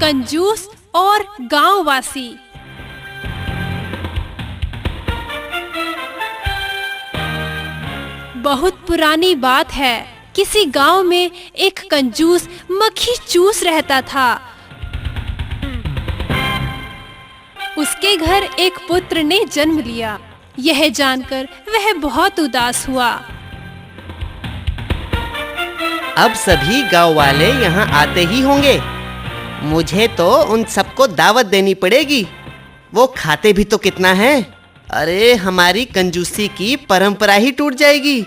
कंजूस और गांववासी। बहुत पुरानी बात है। किसी गांव में एक कंजूस मक्खी चूस रहता था। उसके घर एक पुत्र ने जन्म लिया। यह जानकर वह बहुत उदास हुआ। अब सभी गांव वाले यहाँ आते ही होंगे। मुझे तो उन सबको दावत देनी पड़ेगी। वो खाते भी तो कितना है। अरे हमारी कंजूसी की परंपरा ही टूट जाएगी।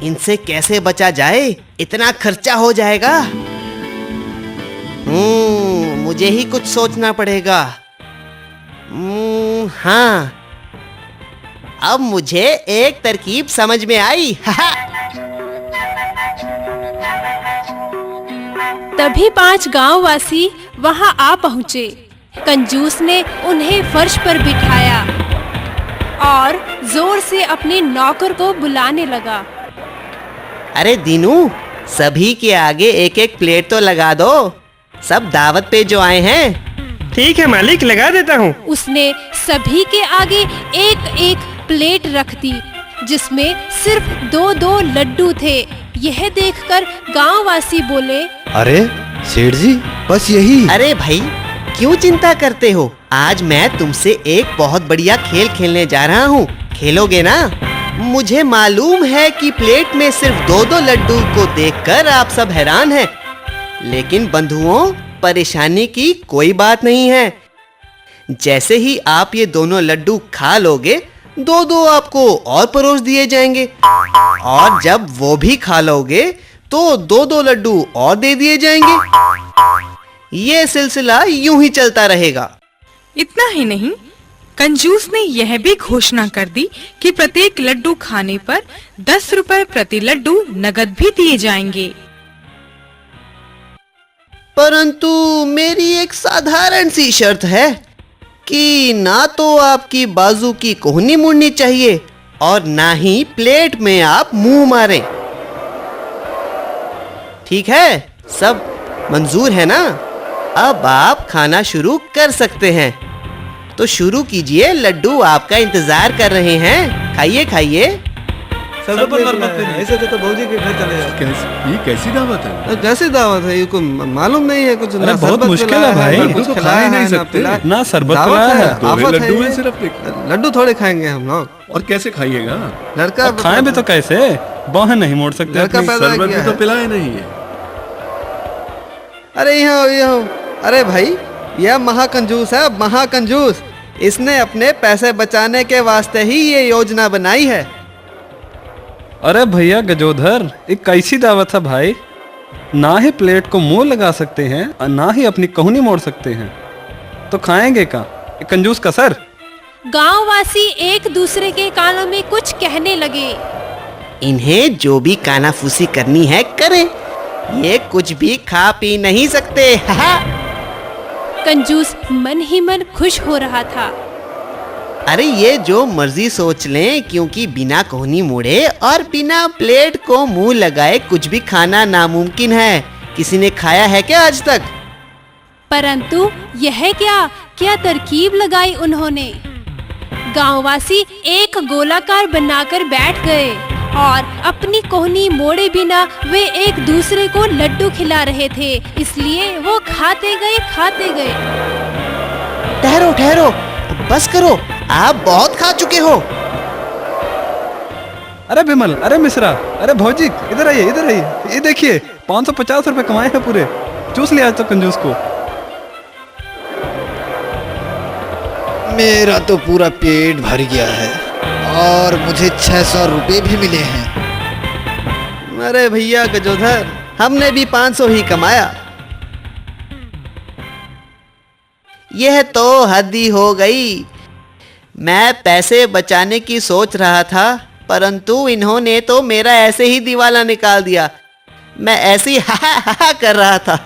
इनसे कैसे बचा जाए? इतना खर्चा हो जाएगा। मुझे ही कुछ सोचना पड़ेगा। हाँ, अब मुझे एक तरकीब समझ में आई। तभी 5 गांववासी वहां आ पहुंचे। कंजूस ने उन्हें फर्श पर बिठाया और जोर से अपने नौकर को बुलाने लगा। अरे दीनू, सभी के आगे एक एक प्लेट तो लगा दो। सब दावत पे जो आए हैं। ठीक है मालिक, लगा देता हूँ। उसने सभी के आगे एक एक प्लेट रख दी, जिसमें सिर्फ 2-2 लड्डू थे। यह देखकर गांववासी बोले, अरे सेठ जी, बस यही? अरे भाई, क्यों चिंता करते हो? आज मैं तुमसे एक बहुत बढ़िया खेल खेलने जा रहा हूँ। खेलोगे ना? मुझे मालूम है कि प्लेट में सिर्फ 2-2 लड्डू को देखकर आप सब हैरान हैं। लेकिन बंधुओं, परेशानी की कोई बात नहीं है। जैसे ही आप ये दोनों लड्डू खा लोगे, 2-2 आपको और परोस दिए जाएंगे। और जब वो भी खा लोगे तो 2-2 लड्डू और दे दिए जाएंगे। ये सिलसिला यूं ही चलता रहेगा। इतना ही नहीं, कंजूस ने यह भी घोषणा कर दी कि प्रत्येक लड्डू खाने पर 10 रुपए प्रति लड्डू नगद भी दिए जाएंगे। परंतु मेरी एक साधारण सी शर्त है कि ना तो आपकी बाजू की कोहनी मुड़नी चाहिए और ना ही प्लेट में आप मुंह मारें। ठीक है? सब मंजूर है ना? अब आप खाना शुरू कर सकते हैं। तो शुरू कीजिए, लड्डू आपका इंतजार कर रहे हैं। खाइए खाइए। ऐसे तो भौजी के घर चले जाओ। ये कैसी दावत है? कैसी दावत है? ये को मालूम नहीं है कुछ। अरे बहुत मुश्किल है भाई, कुछ तो खिला ही नहीं सकते ना। शरबत पिलाया है, 2 लड्डू है सिर्फ। लड्डू थोड़े खाएंगे हम लोग। और कैसे खाइएगा? लड़का खाएं भी तो कैसे? बाहें नहीं मोड़ सकते। शरबत भी तो पिलाए नहीं है। अरे यहाँ अरे भाई, यह महाकंजूस है, महाकंजूस। इसने अपने पैसे बचाने के वास्ते ही ये योजना बनाई है। अरे भैया गजोधर, एक कैसी दावत है भाई? ना ही प्लेट को मुंह लगा सकते हैं और ना ही अपनी कोहनी मोड़ सकते हैं। तो खाएंगे का? कंजूस का सर। गांववासी एक दूसरे के कानों में कुछ कहने लगे। इन्हें जो भी कानाफूसी करनी है करें। ये कुछ भी खा पी नहीं सकते। कंजूस मन ही मन खुश हो रहा था। अरे ये जो मर्जी सोच लें, क्योंकि बिना कोहनी मोड़े और बिना प्लेट को मुंह लगाए कुछ भी खाना नामुमकिन है। किसी ने खाया है क्या आज तक? परंतु यह क्या तरकीब लगाई उन्होंने। गांववासी एक गोलाकार बनाकर बैठ गए और अपनी कोहनी मोड़े बिना वे एक दूसरे को लड्डू खिला रहे थे। इसलिए वो खाते गए। ठहरो ठहरो, बस करो, आप बहुत खा चुके हो। अरे विमल, अरे मिश्रा, अरे भौजी, इधर आइए इधर आइए। ये देखिए 550 रुपए कमाए हैं पूरे। चूस लिया आज तो कंजूस को। मेरा तो पूरा पेट भर गया है और मुझे 600 रुपए भी मिले हैं। अरे भैया गजोधर, हमने भी 500 ही कमाया। यह तो हद ही हो गई। मैं पैसे बचाने की सोच रहा था, परंतु इन्होंने तो मेरा ऐसे ही दिवाला निकाल दिया। मैं ऐसे ही हा कर रहा था।